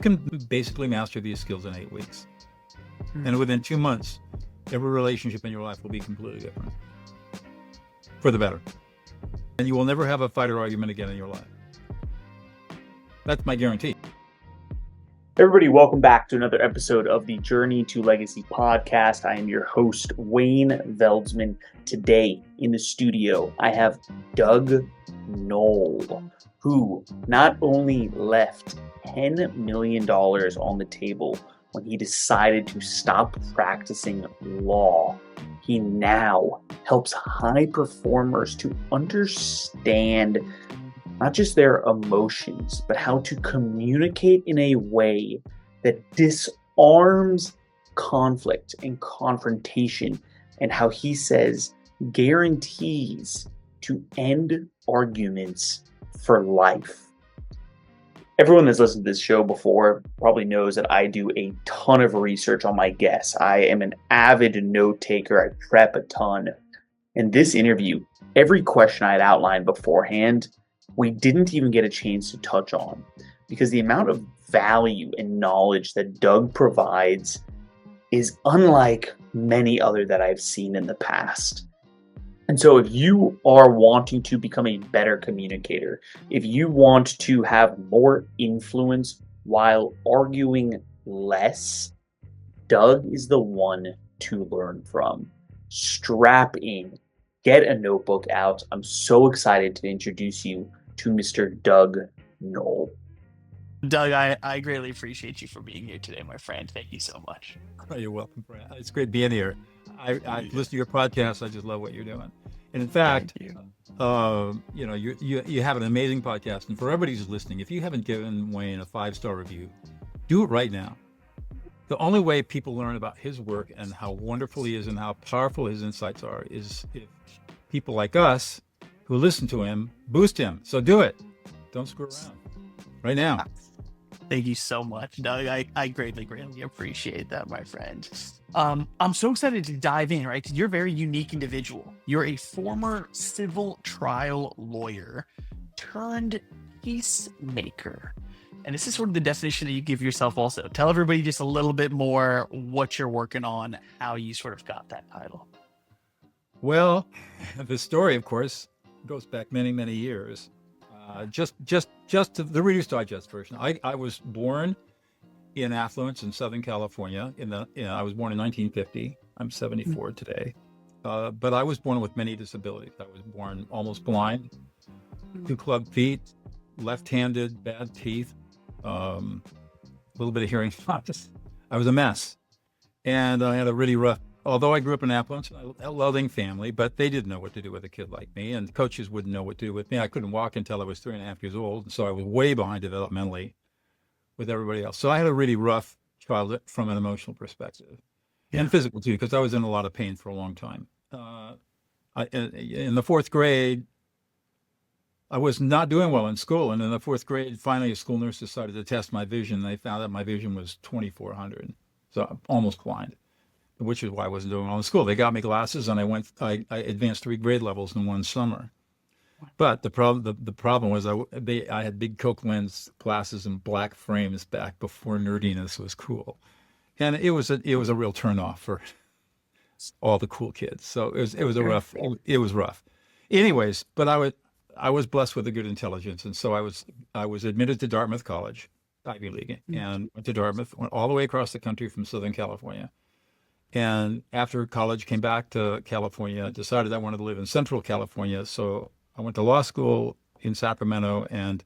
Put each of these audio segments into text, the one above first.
can basically master these skills in 8 weeks. And within 2 months, every relationship in your life will be completely different for the better. And you will never have a fight or argument again in your life. That's my guarantee. Everybody, welcome back to another episode of the Journey to Legacy podcast. I am your host, Wayne Veldsman. Today in the studio, I have Doug Noll, who not only left $10 million on the table when he decided to stop practicing law, he now helps high performers to understand not just their emotions, but how to communicate in a way that disarms conflict and confrontation, and how he says guarantees to end arguments for life. Everyone that's listened to this show before probably knows that I do a ton of research on my guests. I am an avid note taker. I prep a ton. In this interview, every question I had outlined beforehand, we didn't even get a chance to touch on, because the amount of value and knowledge that Doug provides is unlike many other that I've seen in the past. And so if you are wanting to become a better communicator, if you want to have more influence while arguing less, Doug is the one to learn from. Strap in, get a notebook out. I'm so excited to introduce you to Mr. Doug Noll. Doug, I greatly appreciate you for being here today, my friend. Thank you so much. Oh, you're welcome, Brad. It's great being here. I listen to your podcast. I just love what you're doing. And in fact, you have an amazing podcast. And for everybody who's listening, if you haven't given Wayne a 5-star review, do it right now. The only way people learn about his work and how wonderful he is and how powerful his insights are is if people like us who listen to him boost him. So do it. Don't screw around. Right now. Thank you so much, Doug. I greatly appreciate that, my friend. I'm so excited to dive in, right? You're a very unique individual. You're a former civil trial lawyer turned peacemaker. And this is sort of the definition that you give yourself also. Tell everybody just a little bit more what you're working on, how you sort of got that title. Well, the story, of course, goes back many, many years. Just to the Reader's Digest version. I was born in affluence in Southern California. I was born in 1950. I'm 74 today. But I was born with many disabilities. I was born almost blind, 2 club feet, left-handed, bad teeth, a little bit of hearing loss. I was a mess. And I had a really rough, although I grew up in affluence, a loving family, but they didn't know what to do with a kid like me, and coaches wouldn't know what to do with me. I couldn't walk until I was 3.5 years old, so I was way behind developmentally with everybody else. So I had a really rough childhood from an emotional perspective, and physical too, because I was in a lot of pain for a long time. In the 4th grade, I was not doing well in school, and in the 4th grade, finally a school nurse decided to test my vision. They found that my vision was 2400, so I'm almost blind, which is why I wasn't doing well in school. They got me glasses, and I advanced 3 grade levels in 1 summer. But the problem was I had big Coke lens glasses and black frames back before nerdiness was cool, and it was a real turnoff for all the cool kids. So it was rough. Anyways, but I was blessed with a good intelligence, and so I was admitted to Dartmouth College, Ivy League, and went to Dartmouth, went all the way across the country from Southern California. And after college, came back to California, decided I wanted to live in Central California. So I went to law school in Sacramento and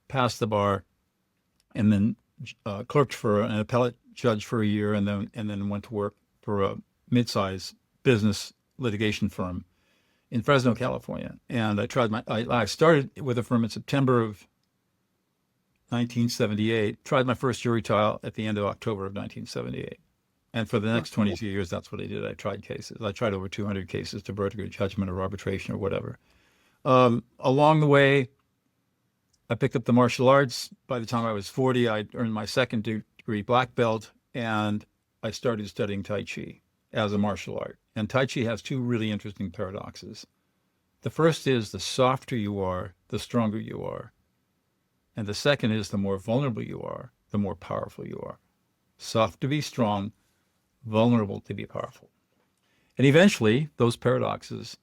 passed the bar, and then clerked for an appellate judge for a year, and then went to work for a mid-sized business litigation firm in Fresno, California. And I started with a firm in September of 1978, tried my first jury trial at the end of October of 1978. And for the next 22 years, that's what I did. I tried cases. I tried over 200 cases to verdict or judgment or arbitration or whatever. Along the way, I picked up the martial arts. By the time I was 40, I earned my 2nd degree black belt, and I started studying Tai Chi as a martial art. And Tai Chi has 2 really interesting paradoxes. The first is the softer you are, the stronger you are. And the second is the more vulnerable you are, the more powerful you are. Soft to be strong, vulnerable to be powerful. And eventually, those paradoxes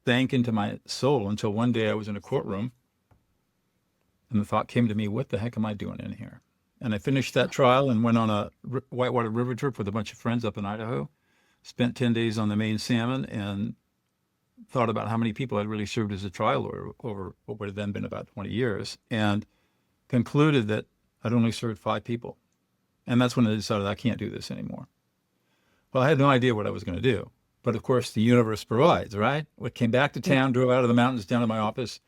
sank into my soul until one day I was in a courtroom and the thought came to me, what the heck am I doing in here? And I finished that trial and went on a whitewater river trip with a bunch of friends up in Idaho, spent 10 days on the main salmon, and thought about how many people I'd really served as a trial lawyer over what would have then been about 20 years, and concluded that I'd only served 5 people. And that's when I decided I can't do this anymore. Well, I had no idea what I was going to do. But of course, the universe provides, right? I came back to town, drove out of the mountains down to my office,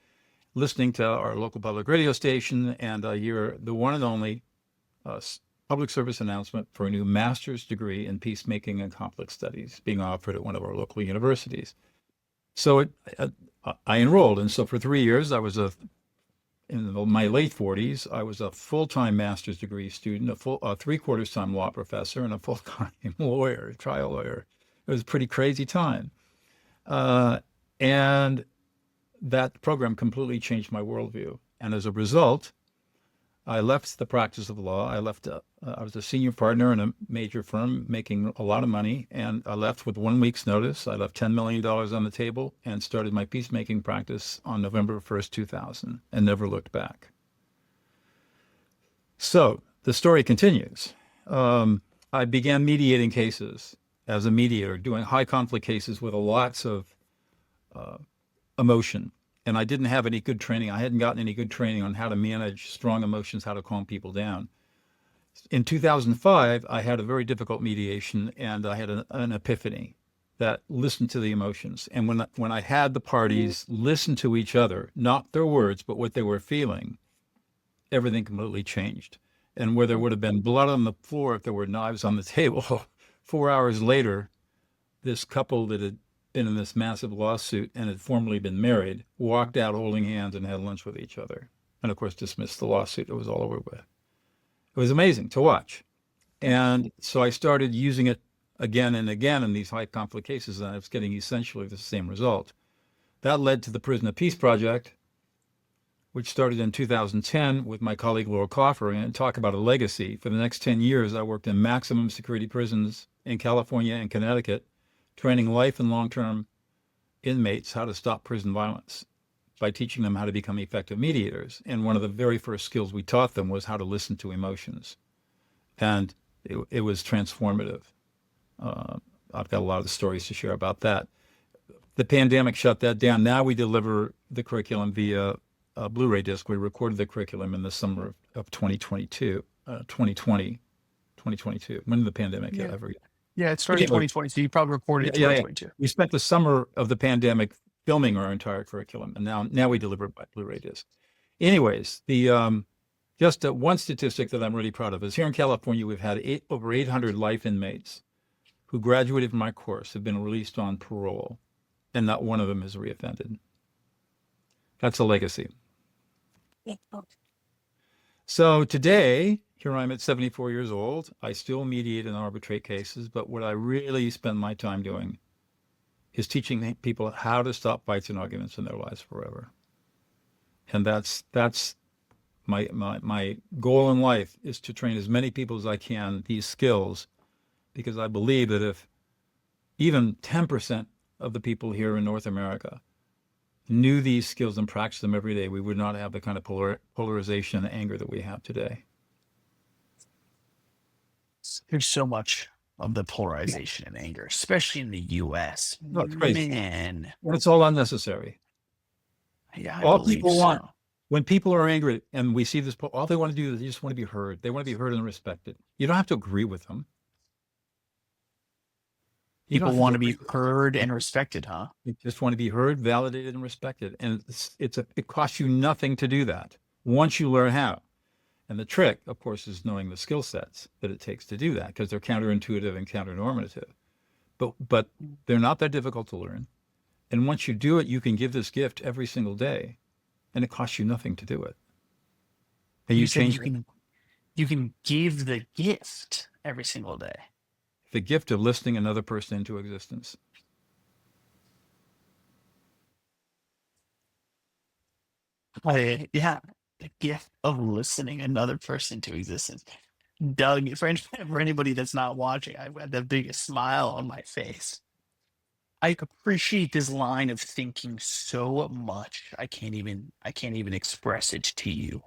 listening to our local public radio station, and I hear the one and only public service announcement for a new master's degree in peacemaking and conflict studies being offered at one of our local universities. So I enrolled. And so for 3 years, I was in my late 40s, I was a full-time master's degree student, a three-quarters time law professor, and a full-time lawyer, trial lawyer. It was a pretty crazy time. And that program completely changed my worldview. And as a result, I left the practice of law. I was a senior partner in a major firm making a lot of money, and I left with 1 week's notice. I left $10 million on the table and started my peacemaking practice on November 1st, 2000, and never looked back. So the story continues. I began mediating cases as a mediator, doing high conflict cases with lots of emotion. And I didn't have any good training. I hadn't gotten any good training on how to manage strong emotions, how to calm people down. In 2005, I had a very difficult mediation, and I had an epiphany that listened to the emotions. And when I had the parties listen to each other, not their words, but what they were feeling, everything completely changed. And where there would have been blood on the floor if there were knives on the table, 4 hours later, this couple that had been in this massive lawsuit and had formerly been married walked out holding hands and had lunch with each other. And of course, dismissed the lawsuit. It was all over with. It was amazing to watch. And so I started using it again and again in these high conflict cases, and I was getting essentially the same result. That led to the Prison of Peace Project, which started in 2010 with my colleague Laura Coffer, and talk about a legacy. For the next 10 years, I worked in maximum security prisons in California and Connecticut, training life and long-term inmates how to stop prison violence by teaching them how to become effective mediators. And one of the very first skills we taught them was how to listen to emotions. And it was transformative. I've got a lot of stories to share about that. The pandemic shut that down. Now we deliver the curriculum via a Blu-ray disc. We recorded the curriculum in the summer of 2022, 2022. When did the pandemic hit? Yeah, it started in 2020, so you probably recorded it in 2022. We spent the summer of the pandemic filming our entire curriculum, and now we deliver it by Blu-ray disc. Anyways, just one statistic that I'm really proud of is here in California, we've had over 800 life inmates who graduated from my course have been released on parole, and not one of them has reoffended. That's a legacy. So today, here I'm at 74 years old. I still mediate and arbitrate cases, but what I really spend my time doing is teaching people how to stop fights and arguments in their lives forever. And that's my goal in life, is to train as many people as I can these skills, because I believe that if even 10% of the people here in North America knew these skills and practiced them every day, we would not have the kind of polarization and anger that we have today. There's so much of the polarization and anger, especially in the U.S. No, it's crazy. Man, It's all unnecessary. yeah, I All believe people so. want, when people are angry, and we see this, all they want to do is they just want to be heard. They want to be heard and respected. You don't have to agree with them. You don't People have want to be agree with them. heard and respected, huh? You just want to be heard, validated, and respected. And it costs you nothing to do that once you learn how. And the trick, of course, is knowing the skill sets that it takes to do that, because they're counterintuitive and counternormative. But they're not that difficult to learn. And once you do it, you can give this gift every single day, and it costs you nothing to do it. And you said change you can give the gift every single day. the gift of listening another person into existence. Yeah, the gift of listening another person to existence. Doug, for anybody that's not watching, I've got the biggest smile on my face. I appreciate this line of thinking so much. I can't even express it to you.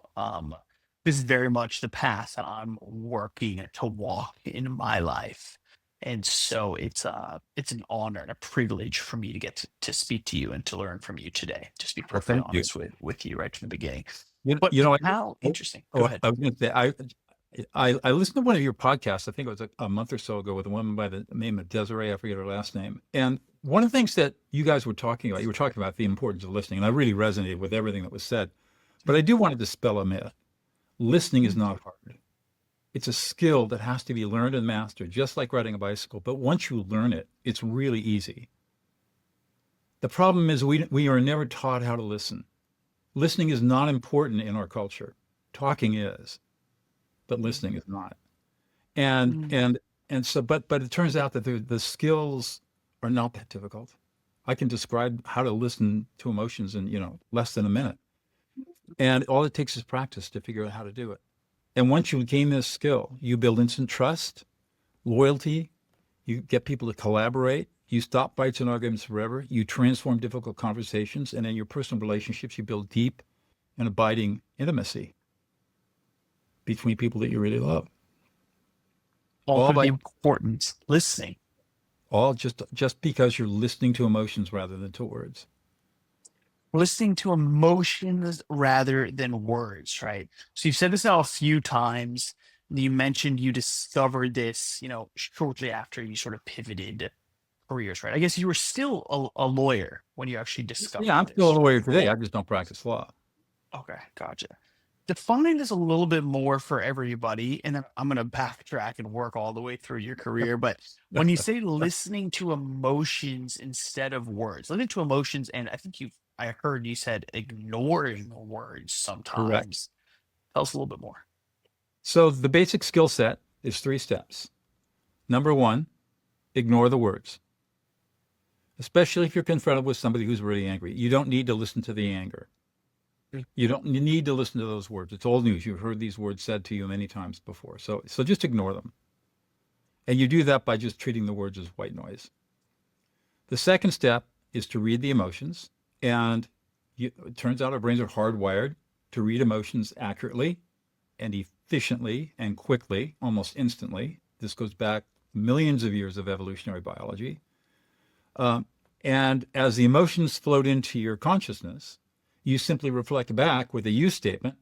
This is very much the path that I'm working to walk in my life. And so it's an honor and a privilege for me to get to speak to you and to learn from you today. Just be Well, perfectly thank you. honest with you right from the beginning. You, But you know, how interesting. Go ahead. I was going to say, I listened to one of your podcasts. I think it was a month or so ago with a woman by the name of Desiree. I forget her last name. And one of the things that you guys were talking about, you were talking about the importance of listening, and I really resonated with everything that was said. But I do want to dispel a myth. Listening is not hard. It's a skill that has to be learned and mastered, just like riding a bicycle. But once you learn it, it's really easy. The problem is we are never taught how to listen. Listening is not important in our culture. Talking is, but listening is not. And Mm. and so, but it turns out that the skills are not that difficult. I can describe how to listen to emotions in, less than a minute. And all it takes is practice to figure out how to do it. And once you gain this skill, you build instant trust, loyalty, you get people to collaborate, you stop fights and arguments forever, you transform difficult conversations, and in your personal relationships, you build deep and abiding intimacy between people that you really love. All All for the by importance listening. all just because you're listening to emotions rather than to words. Listening to emotions rather than words, right? So you've said this now a few times. You mentioned you discovered this, shortly after you sort of pivoted careers, right? I guess you were still a lawyer when you actually discovered Yeah, I'm still a this, lawyer right? today. I just don't practice law. Okay, gotcha. Define this a little bit more for everybody, and then I'm going to backtrack and work all the way through your career. But when you say listening to emotions instead of words, listening to emotions, and I heard you said ignoring words Correct. sometimes. Tell us a little bit more. So the basic skill set is 3 steps. Number 1, ignore the words, especially if you're confronted with somebody who's really angry. You don't need to listen to the anger. You don't need to listen to those words. It's old news. You've heard these words said to you many times before. So just ignore them. And you do that by just treating the words as white noise. The second step is to read the emotions. And it turns out our brains are hardwired to read emotions accurately and efficiently and quickly, almost instantly. This goes back millions of years of evolutionary biology. And as the emotions float into your consciousness, you simply reflect back with a you statement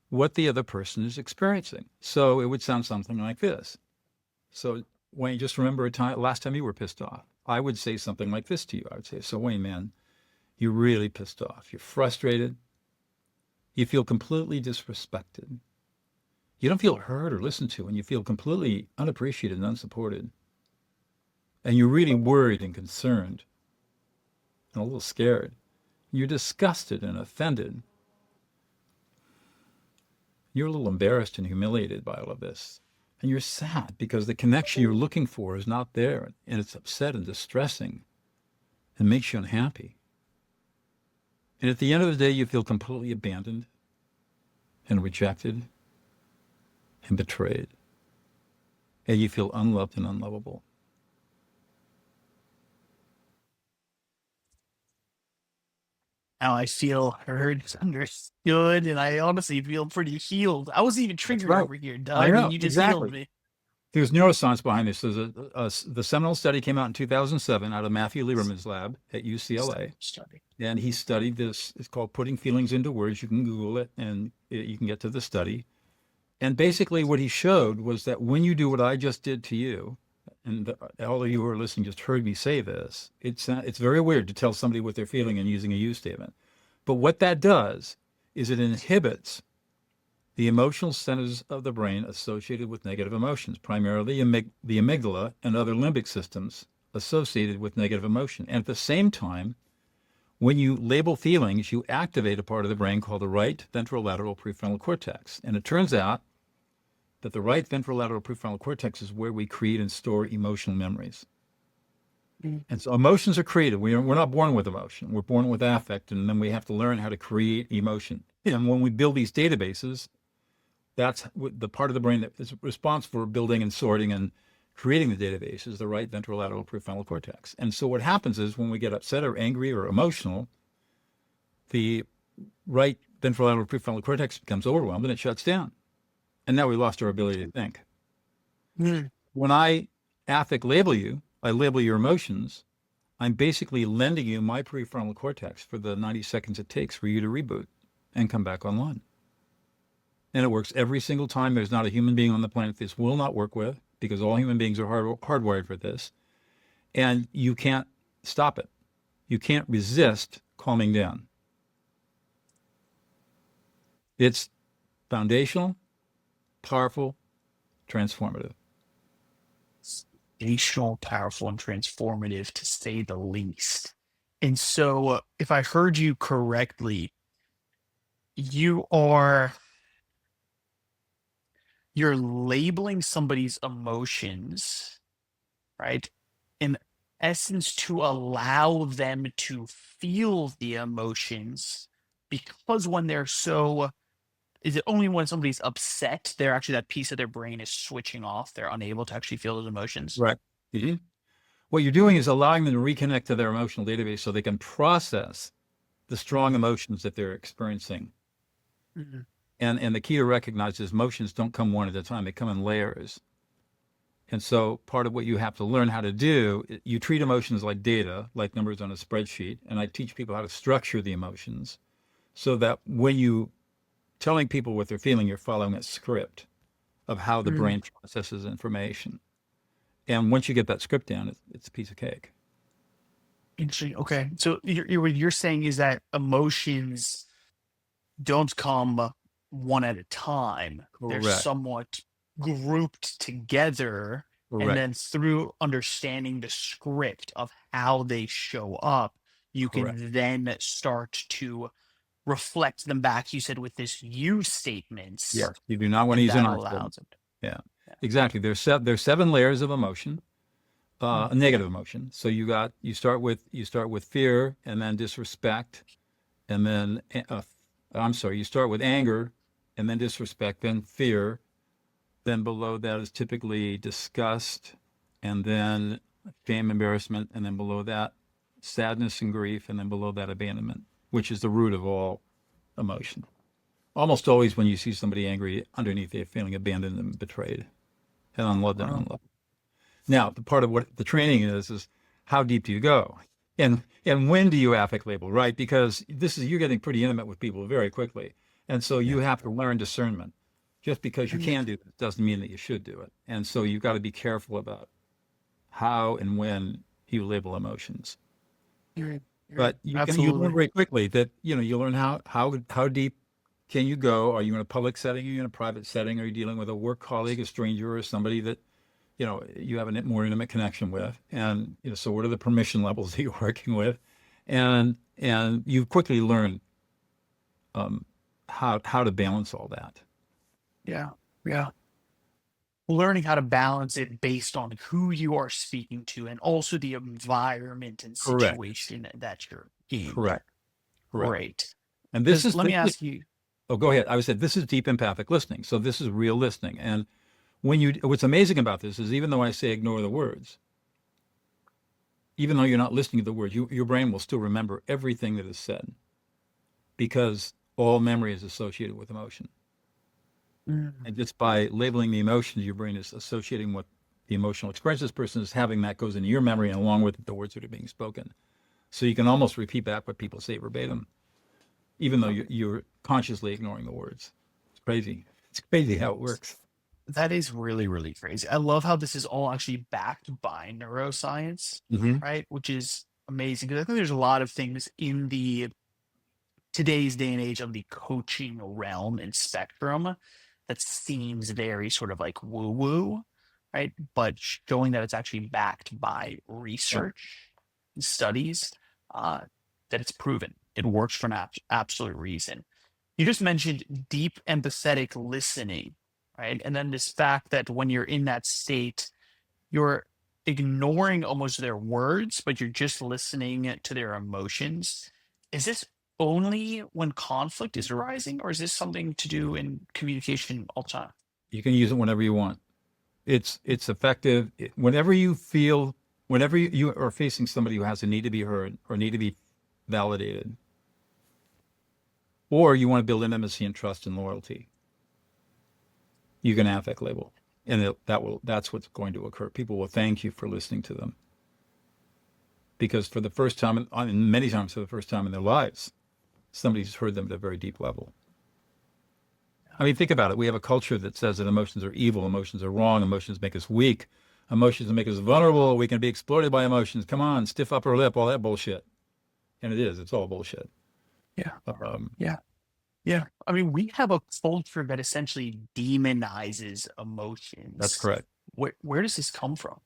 what the other person is experiencing. So it would sound something like this. So Wayne, just remember last time you were pissed off. I would say something like this to you. I would say, so Wayne, man, you're really pissed off. You're frustrated. You feel completely disrespected. You don't feel heard or listened to, and you feel completely unappreciated and unsupported. And you're really worried and concerned and a little scared. You're disgusted and offended. You're a little embarrassed and humiliated by all of this. And you're sad because the connection you're looking for is not there. And it's upset and distressing and makes you unhappy. And at the end of the day, you feel completely abandoned and rejected and betrayed. And you feel unloved and unlovable. Now I feel heard, understood, and I honestly feel pretty healed. I wasn't even That's triggered right. over here, I Doug, and know, you just healed exactly. me. There's neuroscience behind this. The seminal study came out in 2007 out of Matthew Lieberman's lab at UCLA. Study. And he studied this. It's called Putting Feelings into Words. You can Google it and you can get to the study. And basically what he showed was that when you do what I just did to you, and all of you who are listening just heard me say this, it's very weird to tell somebody what they're feeling and using a you statement. But what that does is it inhibits the emotional centers of the brain associated with negative emotions, primarily the amygdala and other limbic systems associated with negative emotion. And at the same time, when you label feelings, you activate a part of the brain called the right ventrolateral prefrontal cortex. And it turns out that the right ventrolateral prefrontal cortex is where we create and store emotional memories. And so emotions are created. We're not born with emotion. We're born with affect, and then we have to learn how to create emotion. And when we build these databases, that's the part of the brain that is responsible for building and sorting and creating the database is the right ventrolateral prefrontal cortex. And so what happens is when we get upset or angry or emotional, the right ventrolateral prefrontal cortex becomes overwhelmed and it shuts down. And now we lost our ability to think. Mm. When I affect label you, I label your emotions, I'm basically lending you my prefrontal cortex for the 90 seconds it takes for you to reboot and come back online. And it works every single time. There's not a human being on the planet this will not work with, because all human beings are hardwired for this. And you can't stop it. You can't resist calming down. It's foundational, powerful, transformative. Foundational, powerful, and transformative, to say the least. And so, if I heard you correctly, you are you're labeling somebody's emotions, right? In essence, to allow them to feel the emotions, because when they're so, is it only when somebody's upset, they're actually, that piece of their brain is switching off, they're unable to actually feel those emotions? Right. Mm-hmm. What you're doing is allowing them to reconnect to their emotional database so they can process the strong emotions that they're experiencing. Mhm. And the key to recognize is emotions don't come one at a time, they come in layers. And so part of what you have to learn how to do, you treat emotions like data, like numbers on a spreadsheet, and I teach people how to structure the emotions so that when you telling people what they're feeling, you're following a script of how the Mm. brain processes information. And once you get that script down, it's a piece of cake. Interesting. Okay. So what you're saying is that emotions don't come one at a time. They're Correct. somewhat grouped together. And Correct. then through understanding the script of how they show up, you Correct. can then start to reflect them back, you said, with this you statements. Yes. You do not want to And use an that I statement. allows them to. Yeah. Yeah. Exactly. There's 7 layers of emotion, Mm. a negative emotion. So you start with fear and then disrespect, and then you start with anger and then disrespect, then fear. Then below that is typically disgust, and then shame, embarrassment, and then below that, sadness and grief, and then below that, abandonment, which is the root of all emotion. Almost always when you see somebody angry, underneath they're feeling abandoned and betrayed and unloved and Wow. unloved. Now, the part of what the training is how deep do you go? And when do you affect label, right? Because you're getting pretty intimate with people very quickly. And so you Yeah. have to learn discernment. Just because you Mm. can do it doesn't mean that you should do it. And so you've got to be careful about how and when you label emotions. But you learn Absolutely. very quickly that you learn how deep can you go? Are you in a public setting? Are you in a private setting? Are you dealing with a work colleague, a stranger, or somebody that you have a more intimate connection with? And so what are the permission levels that you're working with? And you quickly learn how to balance all that. Yeah. Yeah. Learning how to balance it based on who you are speaking to and also the environment and Correct. situation that you're in. Correct. Correct. Great. And this Because is let me ask you. oh, go ahead. I would say this is deep empathic listening. So this is real listening. And what's amazing about this is even though I say ignore the words, even though you're not listening to the words, your brain will still remember everything that is said because all memory is associated with emotion. Mm. And just by labeling the emotions, your brain is associating what the emotional experience this person is having, that goes into your memory and along with the words that are being spoken. So you can almost repeat back what people say verbatim, even though you're consciously ignoring the words. It's crazy. It's crazy how it works. That is really, really crazy. I love how this is all actually backed by neuroscience, Mm-hmm. right? Which is amazing because I think there's a lot of things in the today's day and age of the coaching realm and spectrum that seems very sort of like woo woo, right? But showing that it's actually backed by Yeah. research and studies, uh, that it's proven it works for an absolute reason. You just mentioned deep empathetic listening, right? And then this fact that when you're in that state, you're ignoring almost their words, but you're just listening to their emotions. Is this only when conflict is arising, or is this something to do in communication all the time? You can use it whenever you want. It's effective. Whenever you feel, whenever you are facing somebody who has a need to be heard or need to be validated, or you want to build intimacy and trust and loyalty, you can affect label, and that's what's going to occur. People will thank you for listening to them, because for the first time, and many times for the first time in their lives, somebody's heard them at a very deep level. I mean, think about it. We have a culture that says that emotions are evil, emotions are wrong, emotions make us weak, emotions make us vulnerable. We can be exploited by emotions. Come on, stiff upper lip, all that bullshit. And it is. It's all bullshit. Yeah. Yeah. Yeah. I mean, we have a culture that essentially demonizes emotions. That's correct. Where does this come from?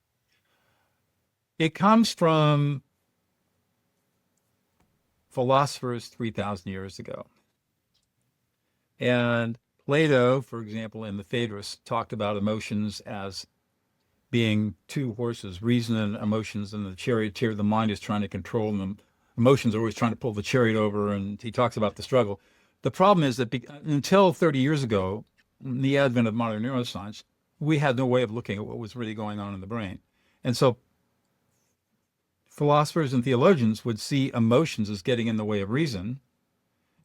It comes from philosophers 3,000 years ago. And Plato, for example, in the Phaedrus, talked about emotions as being two horses, reason and emotions, and the charioteer, the mind, is trying to control them. Emotions are always trying to pull the chariot over, and he talks about the struggle. The problem is that until 30 years ago, the advent of modern neuroscience, we had no way of looking at what was really going on in the brain. And so philosophers and theologians would see emotions as getting in the way of reason,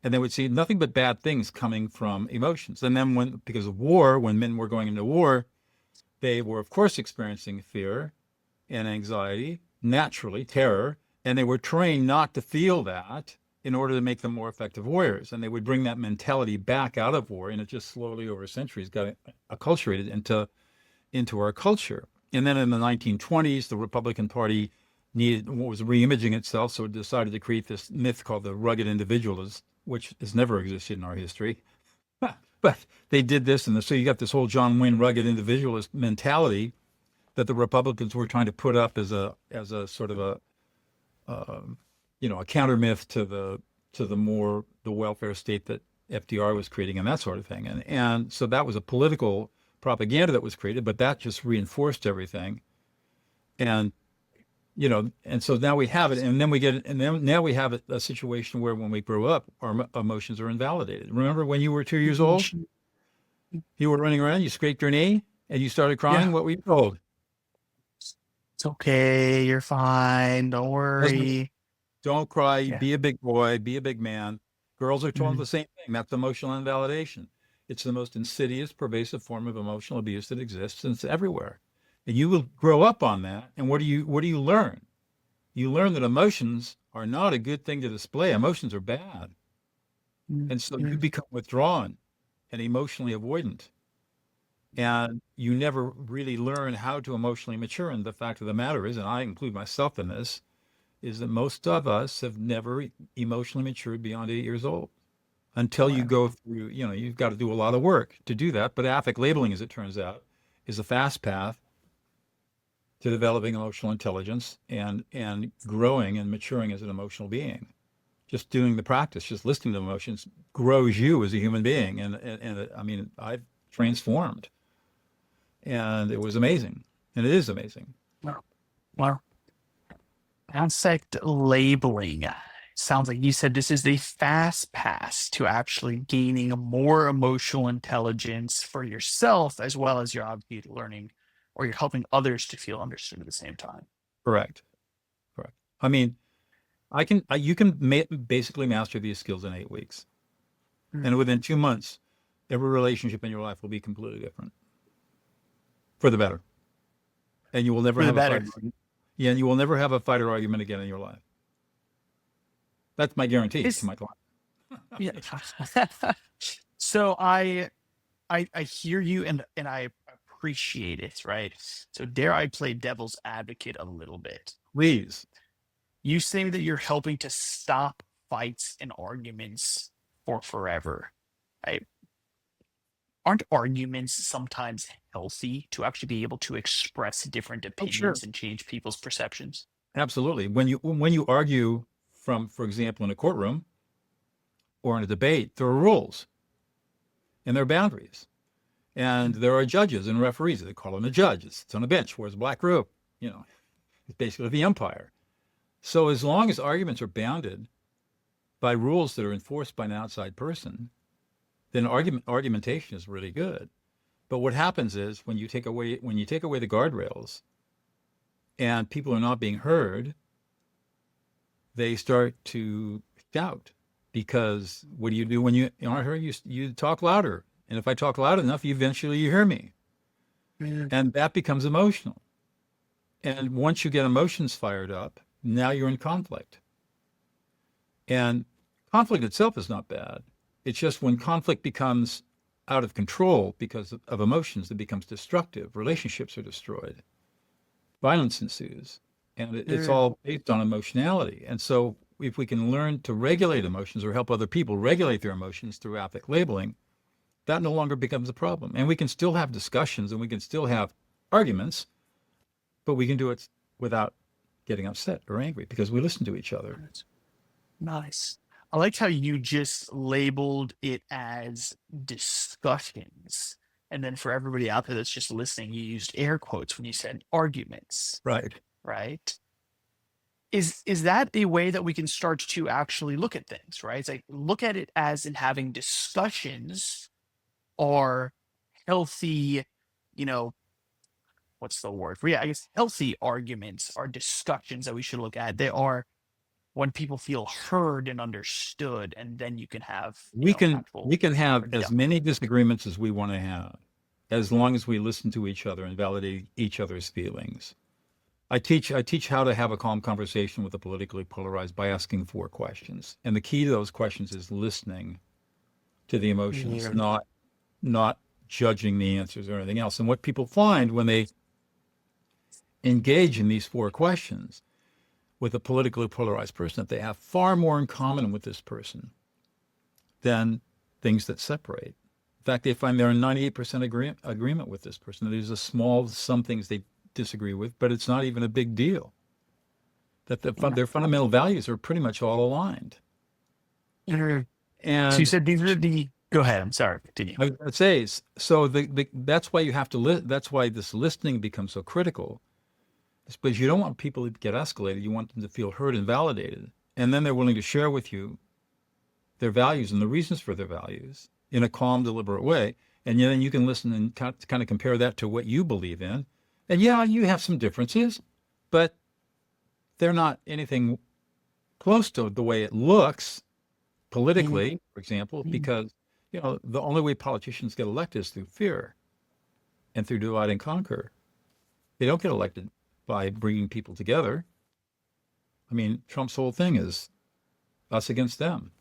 and they would see nothing but bad things coming from emotions. And then because of war, when men were going into war, they were, of course, experiencing fear and anxiety, naturally, terror, and they were trained not to feel that in order to make them more effective warriors. And they would bring that mentality back out of war, and it just slowly over centuries got acculturated into our culture. And then in the 1920s, the Republican Party was re-imaging itself, so it decided to create this myth called the rugged individualist, which has never existed in our history. But they did this, and so you got this whole John Wayne rugged individualist mentality that the Republicans were trying to put up as a sort of a counter myth to the welfare state that FDR was creating and that sort of thing. And so that was a political propaganda that was created, but that just reinforced everything. And and so now we have it, and then now we have a situation where when we grow up, our emotions are invalidated. Remember when you were 2 years old, you were running around, you scraped your knee, and you started crying. Yeah. What were you told? It's okay. You're fine. Don't worry. Don't cry. Yeah. Be a big boy. Be a big man. Girls are told Mhm. the same thing. That's emotional invalidation. It's the most insidious, pervasive form of emotional abuse that exists, and it's everywhere. And you will grow up on that. And what do you learn? You learn that emotions are not a good thing to display. Emotions are bad. And so you become withdrawn and emotionally avoidant. And you never really learn how to emotionally mature. And the fact of the matter is, and I include myself in this, is that most of us have never emotionally matured beyond 8 years old. Until you go through, you've got to do a lot of work to do that. But affect labeling, as it turns out, is a fast path to developing emotional intelligence and growing and maturing as an emotional being. Just doing the practice, just listening to emotions grows you as a human being. And I mean, I've transformed, and it was amazing, and it is amazing. Wow. Affect labeling. Sounds like you said this is the fast pass to actually gaining a more emotional intelligence for yourself, as well as you're obviously learning, or you're helping others to feel understood at the same time. Correct. I mean, you can basically master these skills in 8 weeks. And within 2 months, every relationship in your life will be completely different for the better. And you will never have a fight. Yeah, and you will never have a fight or argument again in your life. That's my guarantee to my client. Yeah. So I hear you, and I appreciate it, right? So dare I play devil's advocate a little bit? Please. You say that you're helping to stop fights and arguments for forever, right? Aren't arguments sometimes healthy to actually be able to express different opinions and change people's perceptions? Absolutely. When you argue for example, in a courtroom or in a debate, there are rules and there are boundaries. And there are judges and referees. They call him a judge. It's on a bench, wears a black robe. It's basically the umpire. So as long as arguments are bounded by rules that are enforced by an outside person, then argumentation is really good. But what happens is when you take away the guardrails and people are not being heard, they start to shout, because what do you do when you aren't heard? You talk louder. And if I talk loud enough, eventually you hear me. And that becomes emotional. And once you get emotions fired up, now you're in conflict. And conflict itself is not bad. It's just when conflict becomes out of control because of emotions, it becomes destructive. Relationships are destroyed. Violence ensues. And it's all based on emotionality. And so if we can learn to regulate emotions or help other people regulate their emotions through affect labeling, that no longer becomes a problem. And we can still have discussions and we can still have arguments, but we can do it without getting upset or angry because we listen to each other. Nice. I liked how you just labeled it as discussions. And then for everybody out there that's just listening, you used air quotes when you said arguments, Right. right? Is that a way that we can start to actually look at things, right? It's like look at it as in having discussions are healthy, you know, what's the word? Yeah, I guess healthy arguments are discussions that we should look at. They are when people feel heard and understood, and then you can have We can have Yeah. as many disagreements as we want to have, as long as we listen to each other and validate each other's feelings. I teach how to have a calm conversation with the politically polarized by asking 4 questions. And the key to those questions is listening to the emotions, not judging the answers or anything else. And what people find when they engage in these 4 questions with a politically polarized person, that they have far more in common with this person than things that separate. In fact, they find they're in 98% agreement with this person. There's some things they disagree with, but it's not even a big deal. That their fundamental values are pretty much all aligned. And so you said these are the. Go ahead. I'm sorry. Continue. I was going to say, so that's why you have to that's why this listening becomes so critical. It's because you don't want people to get escalated. You want them to feel heard and validated, and then they're willing to share with you their values and the reasons for their values in a calm, deliberate way. And then you can listen and kind of compare that to what you believe in. And yeah, you have some differences, but they're not anything close to the way it looks politically, for example, because the only way politicians get elected is through fear and through divide and conquer. They don't get elected by bringing people together. I mean, Trump's whole thing is us against them.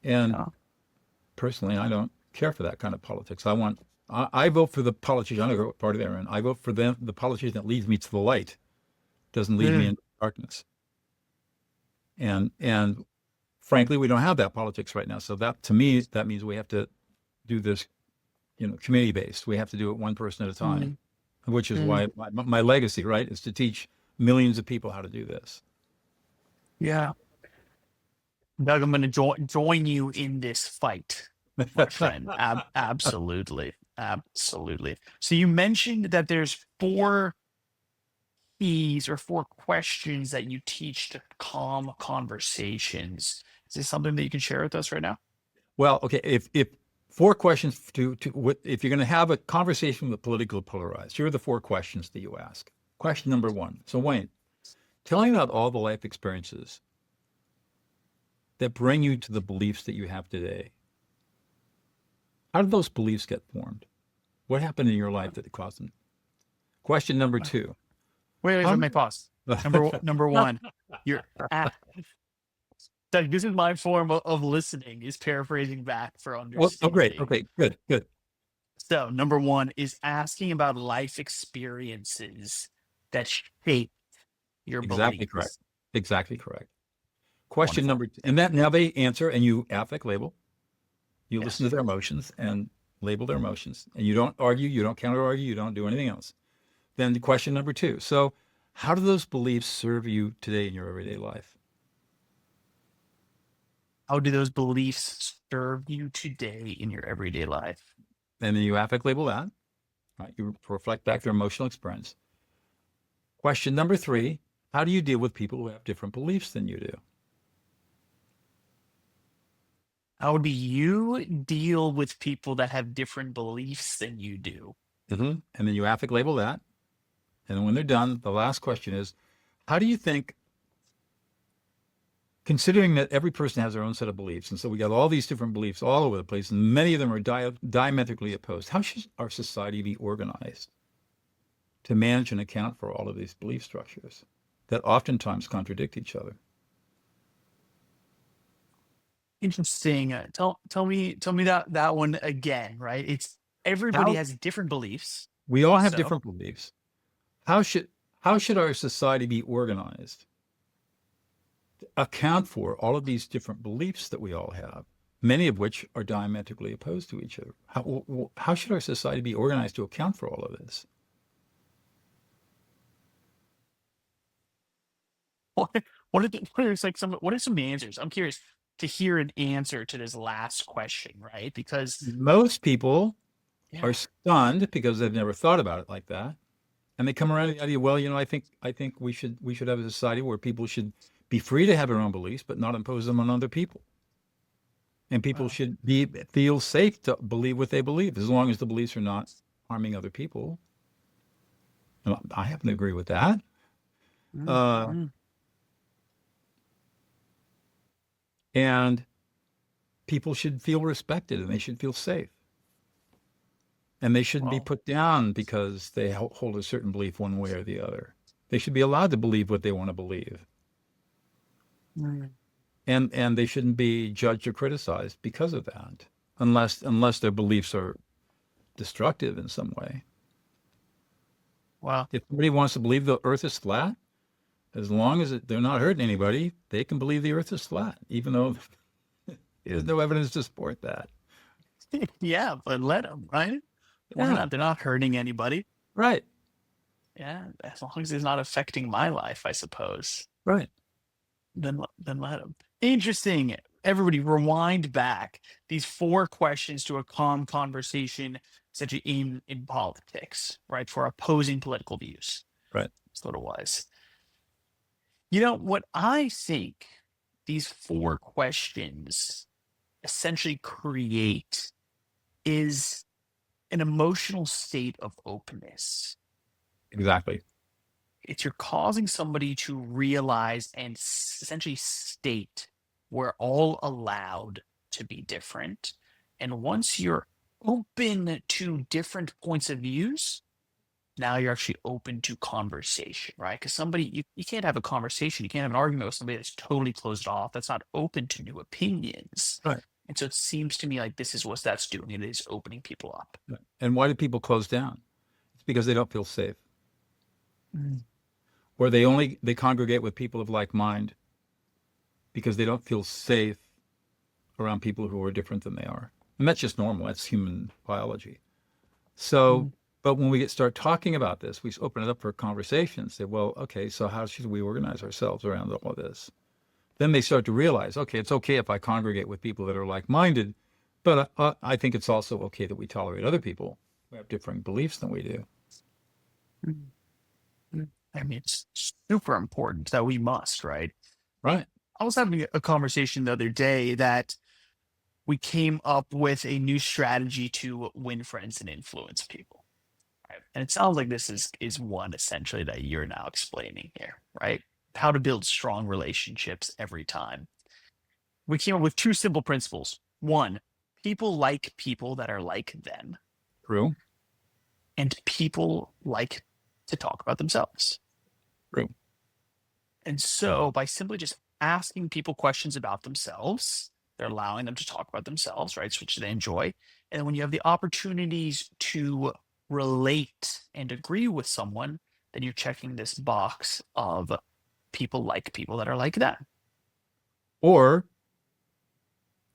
And personally, I don't care for that kind of politics. I vote for the politician. I don't know what party they're in. I vote for the politician that leads me to the light, doesn't lead me into darkness. And frankly, we don't have that politics right now. So that, to me, that means we have to do this, community based. We have to do it one person at a time, which is why my legacy, right, is to teach millions of people how to do this. Yeah. Doug, I'm going to join you in this fight, my friend. Absolutely. Absolutely. So you mentioned that there's 4 keys or 4 questions that you teach to calm conversations. Is this something that you can share with us right now? Well, okay. If 4 questions if you're going to have a conversation with politically polarized, here are the 4 questions that you ask. Question number 1. So Wayne, tell me about all the life experiences that bring you to the beliefs that you have today. How did those beliefs get formed? What happened in your life that caused them? Question number 2. Wait, let me pause. Number 1, you're Doug, this is my form of listening, is paraphrasing back for understanding. Oh, great. Okay, good. So number 1 is asking about life experiences that shaped your beliefs. Exactly correct. Question Wonderful. number 2, and that now they answer, and you affect label. You listen to their emotions and label their emotions, and you don't argue, you don't counter argue, you don't do anything else. Then question number 2. So how do those beliefs serve you today in your everyday life? How do those beliefs serve you today in your everyday life? And then you affect label that. Right? You reflect back their emotional experience. Question number 3, how do you deal with people who have different beliefs than you do? How do you deal with people that have different beliefs than you do? And then you affect label that. And then when they're done, the last question is, how do you think, considering that every person has their own set of beliefs, and so we got all these different beliefs all over the place, and many of them are diametrically opposed, how should our society be organized to manage and account for all of these belief structures that oftentimes contradict each other? Interesting. Tell me that one again, right? It's everybody How has different beliefs. we all have So, different beliefs. How should our society be organized to account for all of these different beliefs that we all have, many of which are diametrically opposed to each other? How should our society be organized to account for all of this? what are some answers? I'm curious to hear an answer to this last question, right? Because Most people are yeah, stunned because they've never thought about it like that. And they come around to the idea, well, I think we should have a society where people should be free to have their own beliefs, but not impose them on other people. And people well, should feel safe to believe what they believe, as long as the beliefs are not harming other people. And I happen to agree with that. mm, Uh, mm, and people should feel respected and they should feel safe. And they shouldn't be well, put down because they hold a certain belief one way or the other. They should be allowed to believe what they want to believe. mm, And they shouldn't be judged or criticized because of that, unless their beliefs are destructive in some way. well, If somebody wants to believe the earth is flat, as long as they're not hurting anybody, they can believe the earth is flat, even though there's no evidence to support that. yeah, but let them, right? Why Yeah, not? They're not hurting anybody. right, Yeah, as long as it's not affecting my life, I suppose. right. Then let them. Interesting. Everybody, rewind back these four questions to a calm conversation, essentially aimed in politics, right? For opposing political views. Right. That's what it was. You know what I think these four questions essentially create is an emotional state of openness. Exactly. It's you're causing somebody to realize and essentially state we're all allowed to be different. And once you're open to different points of views, now you're actually open to conversation, right? Because you can't have a conversation, you can't have an argument with somebody that's totally closed off, that's not open to new opinions. Right. And so it seems to me like this is what that's doing. It is opening people up. Right. And why do people close down? It's because they don't feel safe, Mm. or they congregate with people of like mind because they don't feel safe around people who are different than they are. And that's just normal. That's human biology. So, Mm. but when we start talking about this, we open it up for conversation and say, well, okay, so how should we organize ourselves around all of this? Then they start to realize, okay, it's okay if I congregate with people that are like-minded, but I think it's also okay that we tolerate other people who have different beliefs than we do. Mm. Mm. I mean, it's super important that we must, right? Right. I was having a conversation the other day that we came up with a new strategy to win friends and influence people. Right? And it sounds like this is one essentially that you're now explaining here, right? How to build strong relationships every time. We came up with two simple principles. One, people like people that are like them, True. and people like to talk about themselves. True. And so by simply just asking people questions about themselves, they're allowing them to talk about themselves, right? Which they enjoy. And then when you have the opportunities to relate and agree with someone, then you're checking this box of people like people that are like that. Or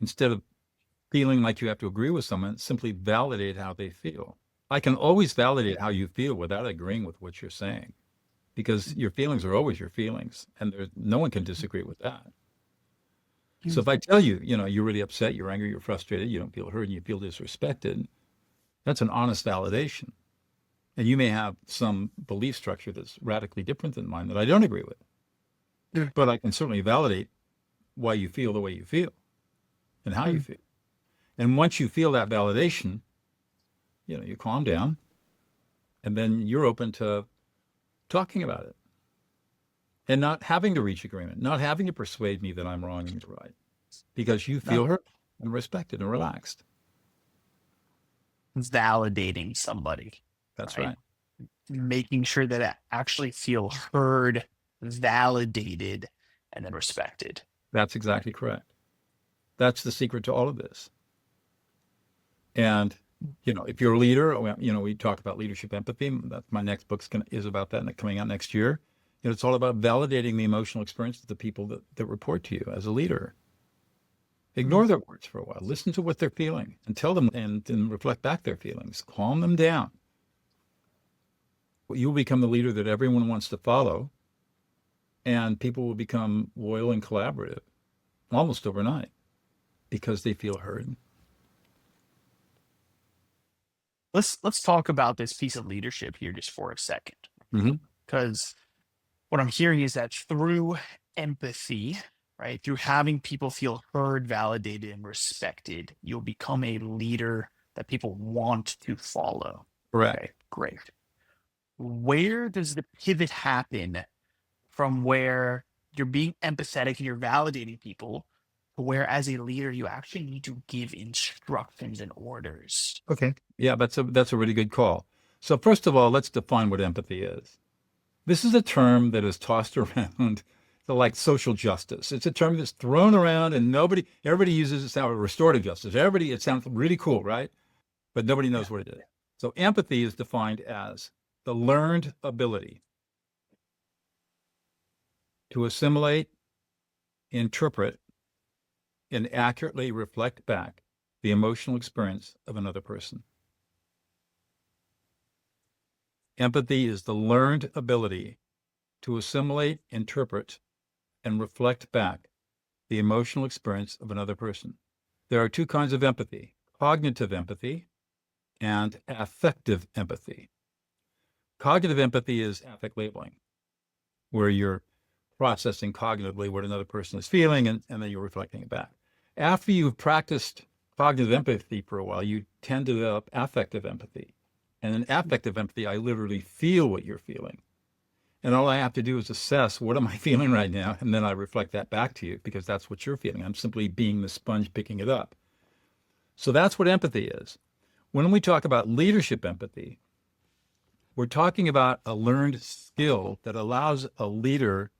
instead of feeling like you have to agree with someone, simply validate how they feel. I can always validate how you feel without agreeing with what you're saying, because your feelings are always your feelings, and no one can disagree with that. So if I tell you, you're really upset, you're angry, you're frustrated, you don't feel heard, and you feel disrespected, that's an honest validation. And you may have some belief structure that's radically different than mine that I don't agree with. Yeah. But I can certainly validate why you feel the way you feel. and how you feel. And once you feel that validation, you calm down, and then you're open to talking about it and not having to reach agreement, not having to persuade me that I'm wrong and you're right, because you feel heard and respected and relaxed. Validating somebody. That's right. Making sure that I actually feel heard, validated, and then respected. That's exactly correct. That's the secret to all of this. And, if you're a leader, we talk about leadership empathy. That's my next book is about that, and coming out next year. It's all about validating the emotional experience of the people that report to you as a leader. Ignore their words for a while. Listen to what they're feeling and tell them, and then reflect back their feelings. Calm them down. You'll become the leader that everyone wants to follow, and people will become loyal and collaborative almost overnight because they feel heard. Let's talk about this piece of leadership here just for a second, because what I'm hearing is that through empathy, right, through having people feel heard, validated, and respected, you'll become a leader that people want to follow. Correct. Okay, great. Where does the pivot happen from where you're being empathetic and you're validating people to where, as a leader, you actually need to give instructions and orders? Okay. Yeah, that's a really good call. So first of all, let's define what empathy is. This is a term that is tossed around to like social justice. It's a term that's thrown around and everybody uses it now, restorative justice. It sounds really cool, right? But nobody knows what it is. So empathy is defined as the learned ability to assimilate, interpret, and accurately reflect back the emotional experience of another person. Empathy is the learned ability to assimilate, interpret, and reflect back the emotional experience of another person. There are two kinds of empathy: cognitive empathy and affective empathy. Cognitive empathy is affect labeling, where you're processing cognitively what another person is feeling, and then you're reflecting it back. After you've practiced cognitive empathy for a while, you tend to develop affective empathy. And in affective empathy, I literally feel what you're feeling. And all I have to do is assess, what am I feeling right now? And then I reflect that back to you, because that's what you're feeling. I'm simply being the sponge picking it up. So that's what empathy is. When we talk about leadership empathy, we're talking about a learned skill that allows a leader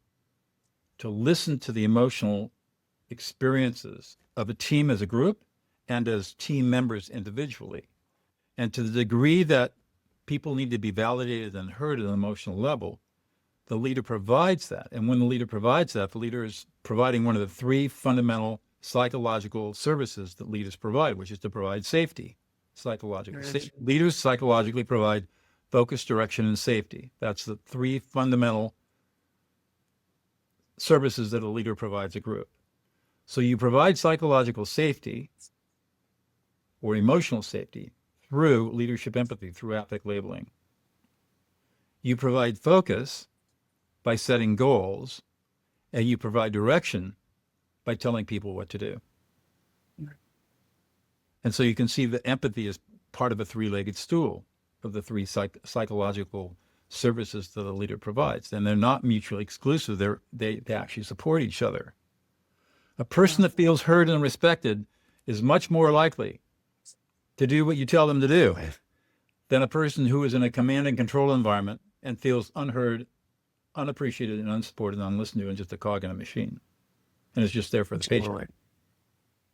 to listen to the emotional experiences of a team as a group and as team members individually. And to the degree that people need to be validated and heard at an emotional level, the leader provides that. And when the leader provides that, the leader is providing one of the three fundamental psychological services that leaders provide, which is to provide safety. Leaders psychologically provide focus, direction, and safety. That's the three fundamental services that a leader provides a group. So you provide psychological safety or emotional safety through leadership empathy, through affect labeling. You provide focus by setting goals, and you provide direction by telling people what to do. And so you can see that empathy is part of a three-legged stool of the three psychological services that a leader provides. And they're not mutually exclusive. They actually support each other. A person that feels heard and respected is much more likely to do what you tell them to do than a person who is in a command and control environment and feels unheard, unappreciated, and unsupported, and unlistened to, and just a cog in a machine. And it's just there for the patient.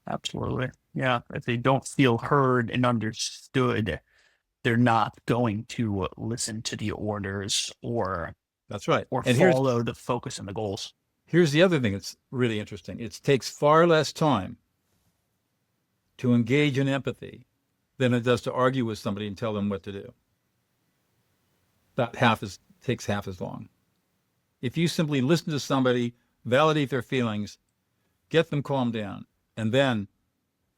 Absolutely. Yeah. If they don't feel heard and understood, they're not going to listen to the orders or that's right. Or and follow the focus and the goals. Here's the other thing that's really interesting. It takes far less time to engage in empathy than it does to argue with somebody and tell them what to do. Takes half as long. If you simply listen to somebody, validate their feelings, get them calmed down, and then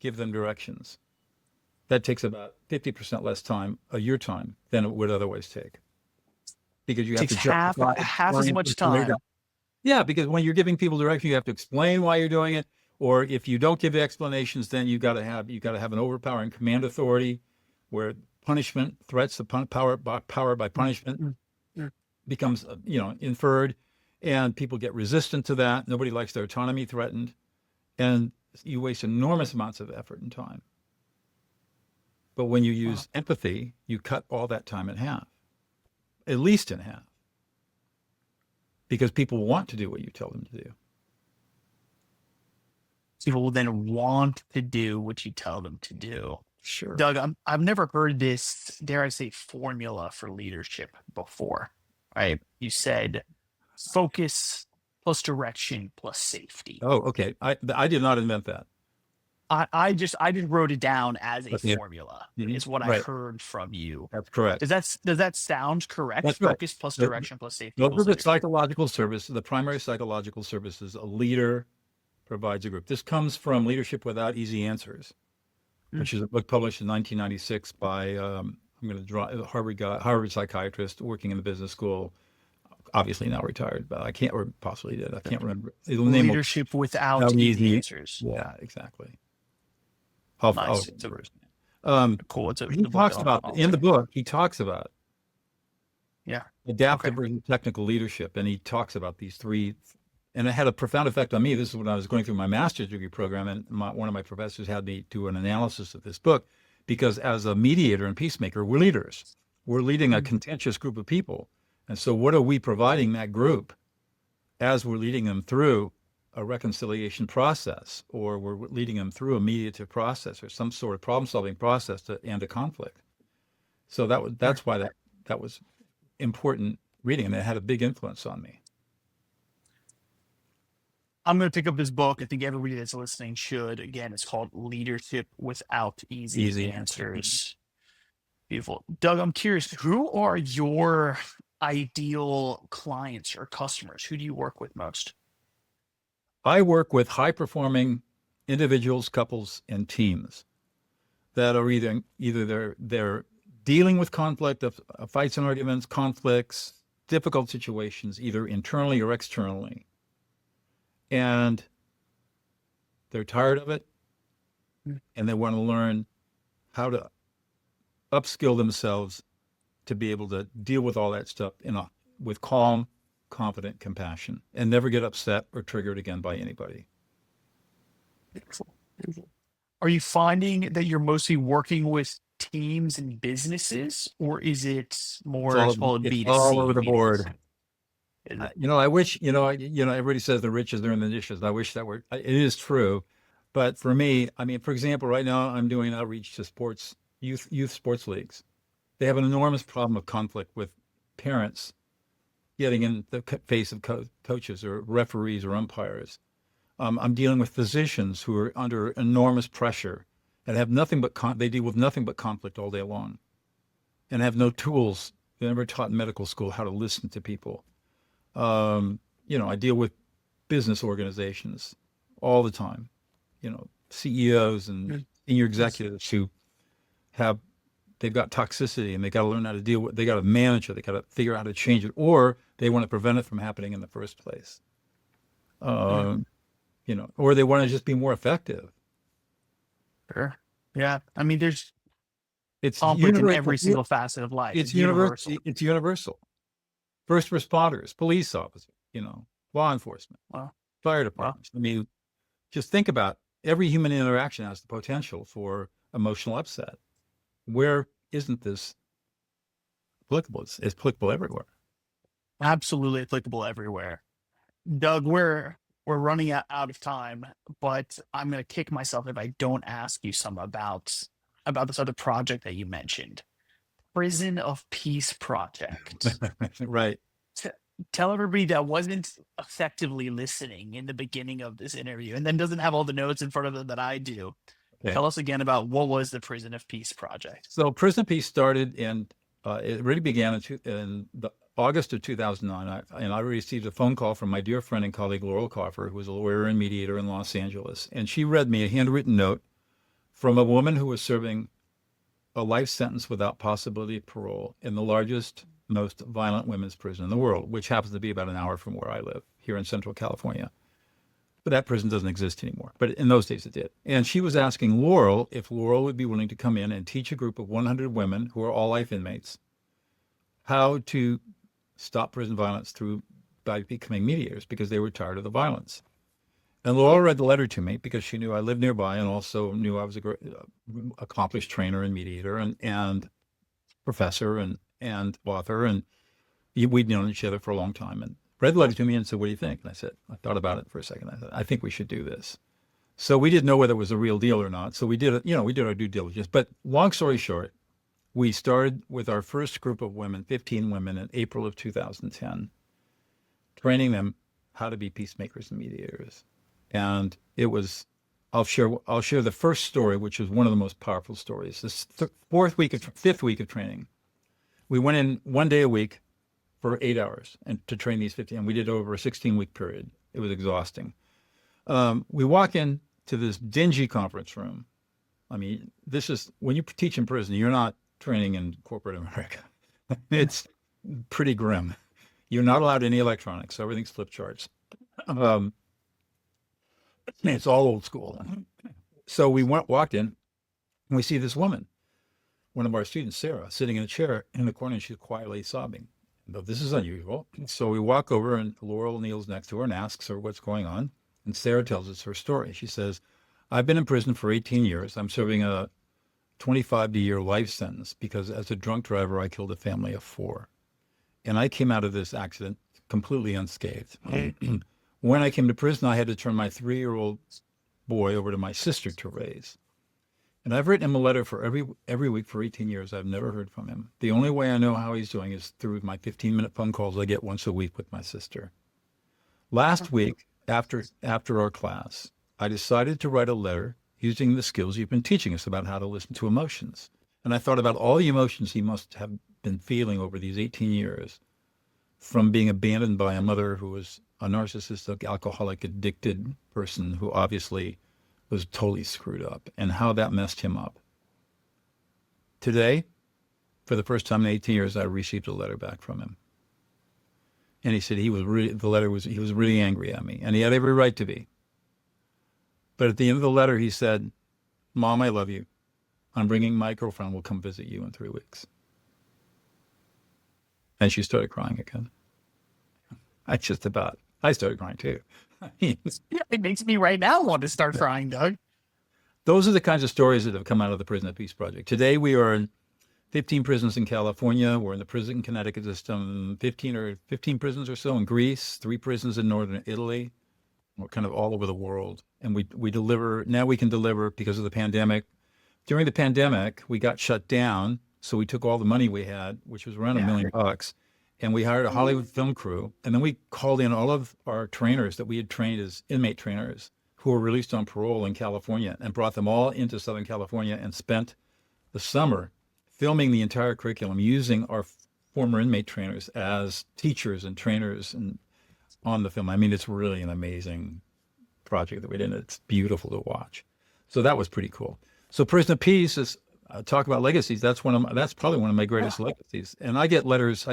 give them directions, that takes about 50% less time of your time than it would otherwise take. Because you have to half as much time. Yeah, because when you're giving people direction, you have to explain why you're doing it, Or if you don't give explanations, then you got to have an overpowering command authority, where punishment, threats of power by punishment Mm. becomes inferred, and people get resistant to that. Nobody likes their autonomy threatened, and you waste enormous amounts of effort and time. But when you use empathy, you cut all that time in half, at least in half, because people want to do what you tell them to do. People will then want to do what you tell them to do. Sure. Doug, I've never heard this, dare I say, formula for leadership before. Right? You said focus plus direction plus safety. Oh, okay. I did not invent that. I just wrote it down as a Okay. formula. Mhm. Is what I Right. heard from you. That's correct. Does that sound correct? That's right. Focus plus The- direction plus safety Those equals are the leadership. psychological services, the primary psychological services a leader provides a group. This comes from Leadership Without Easy Answers, which is a book published in 1996 by I'm going to draw a Harvard psychiatrist working in the business school, obviously now retired, but I can't, or possibly did. I can't remember. It'll name Leadership without Without easy Easy- answers. Yeah, exactly. Nice. It's cool. It's He talks about in the book. He talks about adaptive versus technical leadership, and he talks about these three. And it had a profound effect on me. This is when I was going through my master's degree program, and one of my professors had me do an analysis of this book, because as a mediator and peacemaker, we're leaders. We're leading a contentious group of people, and so what are we providing that group as we're leading them through a reconciliation process, or we're leading them through a mediative process, or some sort of problem-solving process to end a conflict? So that's why that was important reading, and it had a big influence on me. I'm going to pick up this book. I think everybody that's listening should. Again, it's called Leadership Without Easy Answers. Beautiful. Doug, I'm curious, who are your ideal clients or customers? Who do you work with most? I work with high-performing individuals, couples, and teams that are either they're dealing with conflict, of fights and arguments, conflicts, difficult situations, either internally or externally, and they're tired of it, and they want to learn how to upskill themselves to be able to deal with all that stuff with calm, confident compassion, and never get upset or triggered again by anybody. Are you finding that you're mostly working with teams and businesses, or is it more B2C? All over the board. Is it? I wish, everybody says the riches are in the dishes. I wish that were, it is true. But for me, I mean, for example, right now I'm doing outreach to youth sports leagues. They have an enormous problem of conflict with parents getting in the face of coaches or referees or umpires. I'm dealing with physicians who are under enormous pressure and have nothing but they deal with nothing but conflict all day long, and have no tools. They never taught in medical school how to listen to people. I deal with business organizations all the time. CEOs and senior executives who they've got toxicity, and they got to learn how to deal with. They got to manage it. They got to figure out how to change it, or they want to prevent it from happening in the first place. Or they want to just be more effective. Sure. Yeah. I mean, there's It's conflict in every single facet of life. It's universal. It's universal. First responders, police officers, law enforcement, fire departments. I mean, just think about every human interaction has the potential for emotional upset. Where isn't this applicable? It's applicable everywhere. Absolutely applicable everywhere. Doug, we're running out of time, but I'm going to kick myself if I don't ask you some about this other project that you mentioned, Prison of Peace Project. Right. Tell everybody that wasn't effectively listening in the beginning of this interview, and then doesn't have all the notes in front of them that I do. Okay. Tell us again about what was the Prison of Peace Project. So Prison of Peace started it really began in the August of 2009, and I received a phone call from my dear friend and colleague Laurel Coffer, who was a lawyer and mediator in Los Angeles, and she read me a handwritten note from a woman who was serving a life sentence without possibility of parole in the largest, most violent women's prison in the world, which happens to be about an hour from where I live, here in Central California. but that prison doesn't exist anymore. But in those days it did. And she was asking Laurel if Laurel would be willing to come in and teach a group of 100 women who are all life inmates how to stop prison violence by becoming mediators, because they were tired of the violence. And Laurel read the letter to me because she knew I lived nearby and also knew I was a great, accomplished trainer and mediator and professor and author. And we'd known each other for a long time, and read the letter to me and said, "What do you think?" And I said, I thought about it for a second. I said, "I think we should do this." So we didn't know whether it was a real deal or not. So we did it, we did our due diligence. But long story short, we started with our first group of women, 15 women, in April of 2010, training them how to be peacemakers and mediators. And it was, I'll share the first story, which is one of the most powerful stories. This fifth week of training, we went in one day a week for 8 hours and to train these 15, and we did it over a 16-week period. It was exhausting. We walk in to this dingy conference room. I mean, this is, when you teach in prison, you're not training in corporate America. It's pretty grim. You're not allowed any electronics. So everything's flip charts. It's all old school. So we walked in and we see this woman, one of our students, Sarah, sitting in a chair in the corner, and she's quietly sobbing. But this is unusual. So we walk over and Laurel kneels next to her and asks her what's going on. And Sarah tells us her story. She says, "I've been in prison for 18 years. I'm serving a 25-year life sentence because as a drunk driver, I killed a family of 4. And I came out of this accident completely unscathed. When I came to prison, I had to turn my 3-year-old boy over to my sister to raise. And I've written him a letter for every week for 18 years. I've never heard from him. The only way I know how he's doing is through my 15-minute phone calls I get once a week with my sister. Last week, after our class, I decided to write a letter using the skills you've been teaching us about how to listen to emotions. And I thought about all the emotions he must have been feeling over these 18 years, from being abandoned by a mother who was a narcissistic, alcoholic, addicted person who obviously was totally screwed up, and how that messed him up. Today, for the first time in 18 years, I received a letter back from him. And he said he was really angry at me, and he had every right to be. But at the end of the letter, he said, "Mom, I love you. I'm bringing my girlfriend. We'll come visit you in 3 weeks." And she started crying again. I started crying too. Yeah, it makes me right now want to start crying, Doug. Those are the kinds of stories that have come out of the Prison of Peace Project. Today, we are in 15 prisons in California. We're in the prison in Connecticut system, 15 prisons or so in Greece, 3 prisons in northern Italy. We're kind of all over the world. And we deliver, now we can deliver because of the pandemic. During the pandemic, we got shut down. So we took all the money we had, which was around $1 million, and we hired a Hollywood film crew. And then we called in all of our trainers that we had trained as inmate trainers who were released on parole in California, and brought them all into Southern California and spent the summer filming the entire curriculum using our former inmate trainers as teachers and trainers and on the film. I mean, it's really an amazing project that we did. It's beautiful to watch. So that was pretty cool. So Prison of Peace is, talk about legacies. That's probably one of my greatest legacies. And I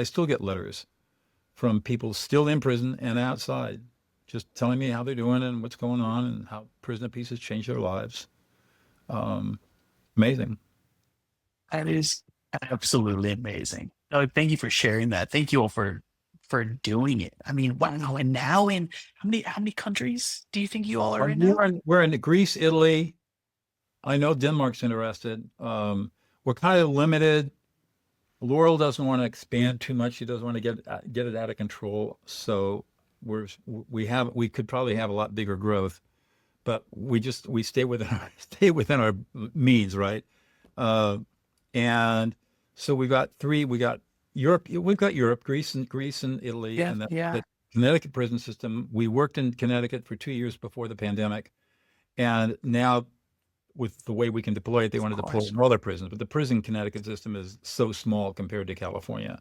still get letters from people still in prison and outside, just telling me how they're doing and what's going on and how Prison of Peace has changed their lives. Amazing. That is absolutely amazing. Doug, thank you for sharing that. Thank you all for doing it. I mean, wow. And now in how many countries do you think you all are in now? We're in Greece, Italy. I know Denmark's interested. We're kind of limited. Laurel doesn't want to expand too much. She doesn't want to get it out of control. So we could probably have a lot bigger growth, but we stay within our means, right? And so we got Europe. We've got Europe, Greece and Italy, and the Connecticut prison system. We worked in Connecticut for 2 years before the pandemic, and now, with the way we can deploy it, they want to deploy in all their prisons. But the prison Connecticut system is so small compared to California,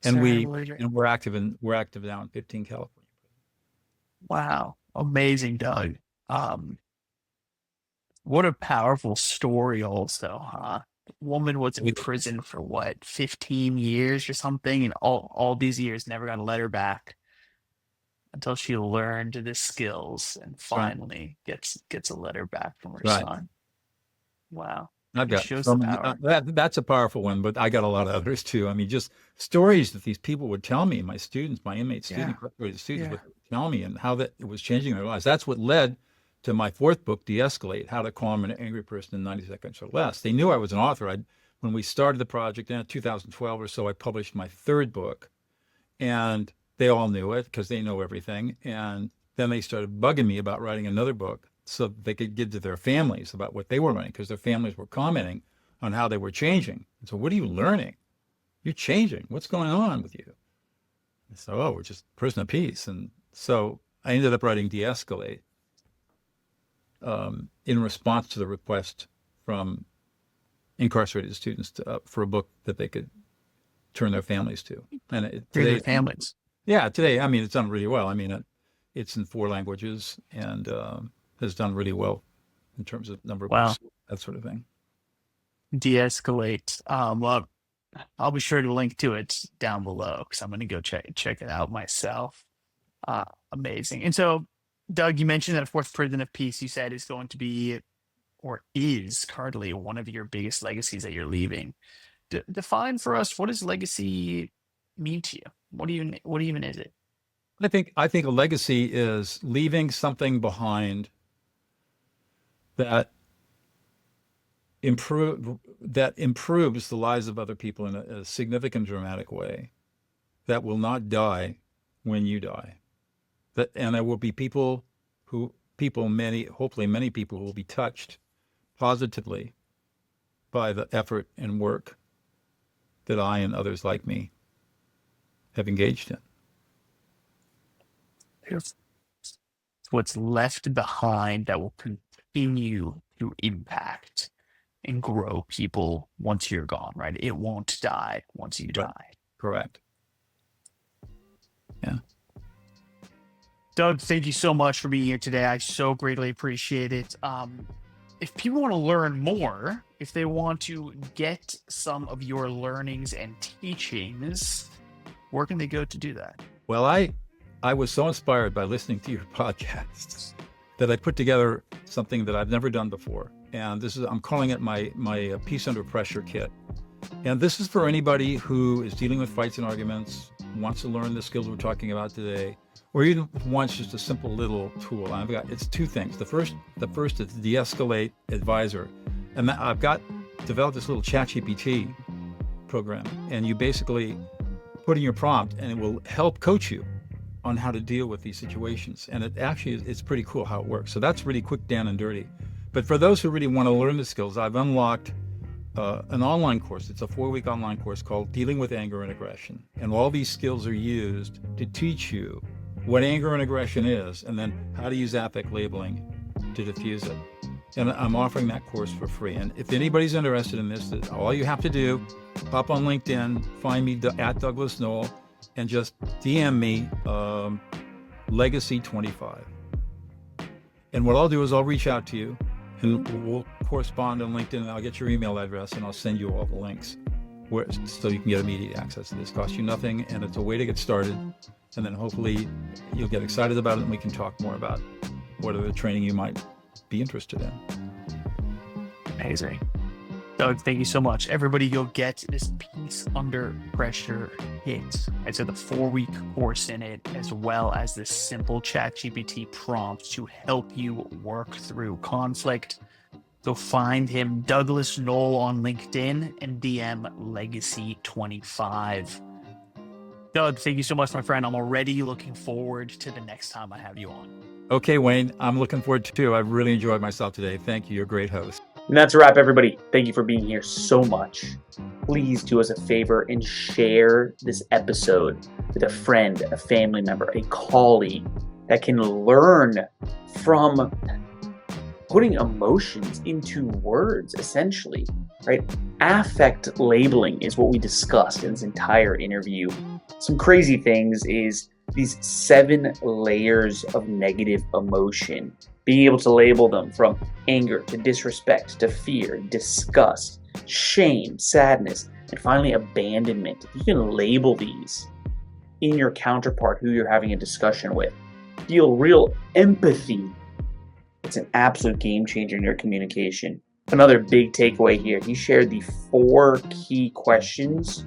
and we're active now in 15 California. Wow, amazing, Doug. What a powerful story, also, huh? Woman was in prison for what, 15 years or something, and all these years never got a letter back. until she learned the skills and Right. finally gets a letter back from her Right. son. Wow. I've It got shows so the many, power. that's a powerful one, but I got a lot of others too. I mean, just stories that these people would tell me, my students, my inmate Yeah. students, graduated students Yeah. would tell me, and how that it was changing their lives. That's what led to my fourth book, De-escalate, How to Calm an Angry Person in 90 Seconds or Less. They knew I was an author. When we started the project in 2012 or so, I published my third book, and they all knew it because they know everything. And then they started bugging me about writing another book so that they could give to their families about what they were learning, because their families were commenting on how they were changing. And so, what are you learning? You're changing. What's going on with you? And so, oh, we're just prison of peace. And so I ended up writing De-escalate in response to the request from incarcerated students for a book that they could turn their families to. And Their families. yeah, today, I mean, it's done really well. I mean, it's in 4 languages and has done really well in terms of number of Wow. books, that sort of thing. De-escalate. Well, I'll be sure to link to it down below because I'm going to go check it out myself. Amazing. And so, Doug, you mentioned that fourth prison of peace, you said, is going to be, or is currently, one of your biggest legacies that you're leaving. Define for us, what does legacy mean to you? What even is it? I think a legacy is leaving something behind that improves the lives of other people in a significant, dramatic way, that will not die when you die. And there will be hopefully many people who will be touched positively by the effort and work that I and others like me have engaged in. What's left behind that will continue to impact and grow people once you're gone, right? It won't die once you die. Correct. Yeah. Doug, thank you so much for being here today. I so greatly appreciate it. If people want to learn more, if they want to get some of your learnings and teachings, where can they go to do that? Well, I was so inspired by listening to your podcasts that I put together something that I've never done before. And I'm calling it my Peace Under Pressure kit. And this is for anybody who is dealing with fights and arguments, wants to learn the skills we're talking about today, or even wants just a simple little tool. It's 2 things. The first is De-escalate Advisor. And I've developed this little ChatGPT program. And you basically put in your prompt and it will help coach you on how to deal with these situations. And it's pretty cool how it works. So that's really quick, down and dirty. But for those who really want to learn the skills, I've unlocked an online course. It's a 4-week online course called Dealing with Anger and Aggression. And all these skills are used to teach you what anger and aggression is, and then how to use affect labeling to diffuse it. And I'm offering that course for free. And if anybody's interested in this, all you have to do, pop on LinkedIn, find me at Douglas Noll, and just DM me Legacy25. And what I'll do is I'll reach out to you, and we'll correspond on LinkedIn, and I'll get your email address, and I'll send you all the links so you can get immediate access to this. Costs you nothing, and it's a way to get started. And then hopefully you'll get excited about it, and we can talk more about what other training you might be interested in. Amazing. Doug, thank you so much. Everybody, you'll get this Peace Under Pressure kit. It's a 4-week course in it, as well as this simple ChatGPT prompt to help you work through conflict. Go find him, Douglas Noll, on LinkedIn, and DM Legacy25. Doug, thank you so much, my friend. I'm already looking forward to the next time I have you on. Okay, Wayne, I'm looking forward to it too. I've really enjoyed myself today. Thank you. You're a great host. And that's a wrap, everybody. Thank you for being here so much. Please do us a favor and share this episode with a friend, a family member, a colleague that can learn from putting emotions into words, essentially, right? Affect labeling is what we discussed in this entire interview. Some crazy things is these 7 layers of negative emotion, being able to label them from anger to disrespect to fear, disgust, shame, sadness, and finally abandonment. If you can label these in your counterpart who you're having a discussion with, feel real empathy. It's an absolute game changer in your communication. Another big takeaway here, he shared the 4 key questions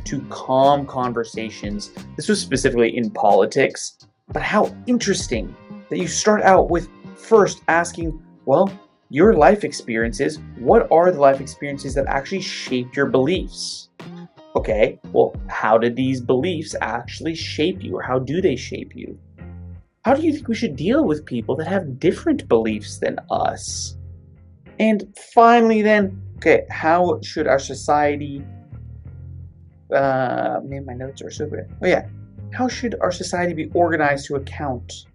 to calm conversations. This was specifically in politics, but how interesting that you start out with first asking, well, your life experiences, what are the life experiences that actually shaped your beliefs? Okay, well, how did these beliefs actually shape you, or how do they shape you? How do you think we should deal with people that have different beliefs than us? And finally then, okay, how should our society, man, my notes are so good. Oh yeah, how should our society be organized to account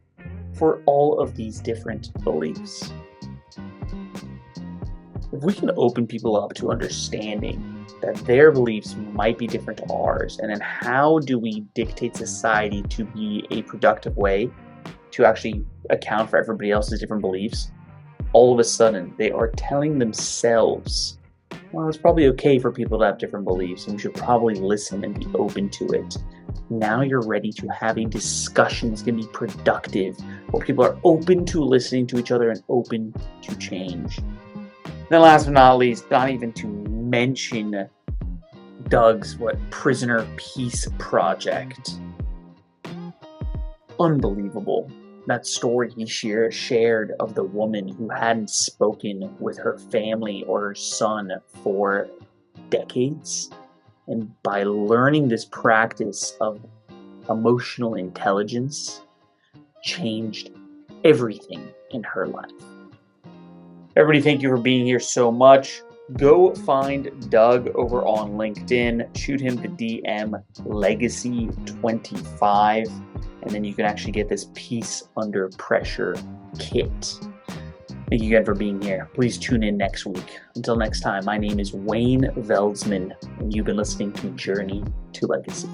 for all of these different beliefs? If we can open people up to understanding that their beliefs might be different to ours, and then how do we dictate society to be a productive way to actually account for everybody else's different beliefs, all of a sudden they are telling themselves, well, it's probably okay for people to have different beliefs and we should probably listen and be open to it. Now you're ready to have a discussion that's going to be productive, where people are open to listening to each other and open to change. Then last but not least, not even to mention Doug's prisoner peace project. Unbelievable. That story he shared of the woman who hadn't spoken with her family or her son for decades. And by learning this practice of emotional intelligence, changed everything in her life. Everybody, thank you for being here so much. Go find Doug over on LinkedIn. Shoot him the DM Legacy25. And then you can actually get this Peace Under Pressure kit. Thank you again for being here. Please tune in next week. Until next time, my name is Wayne Veldsman, and you've been listening to Journey to Legacy.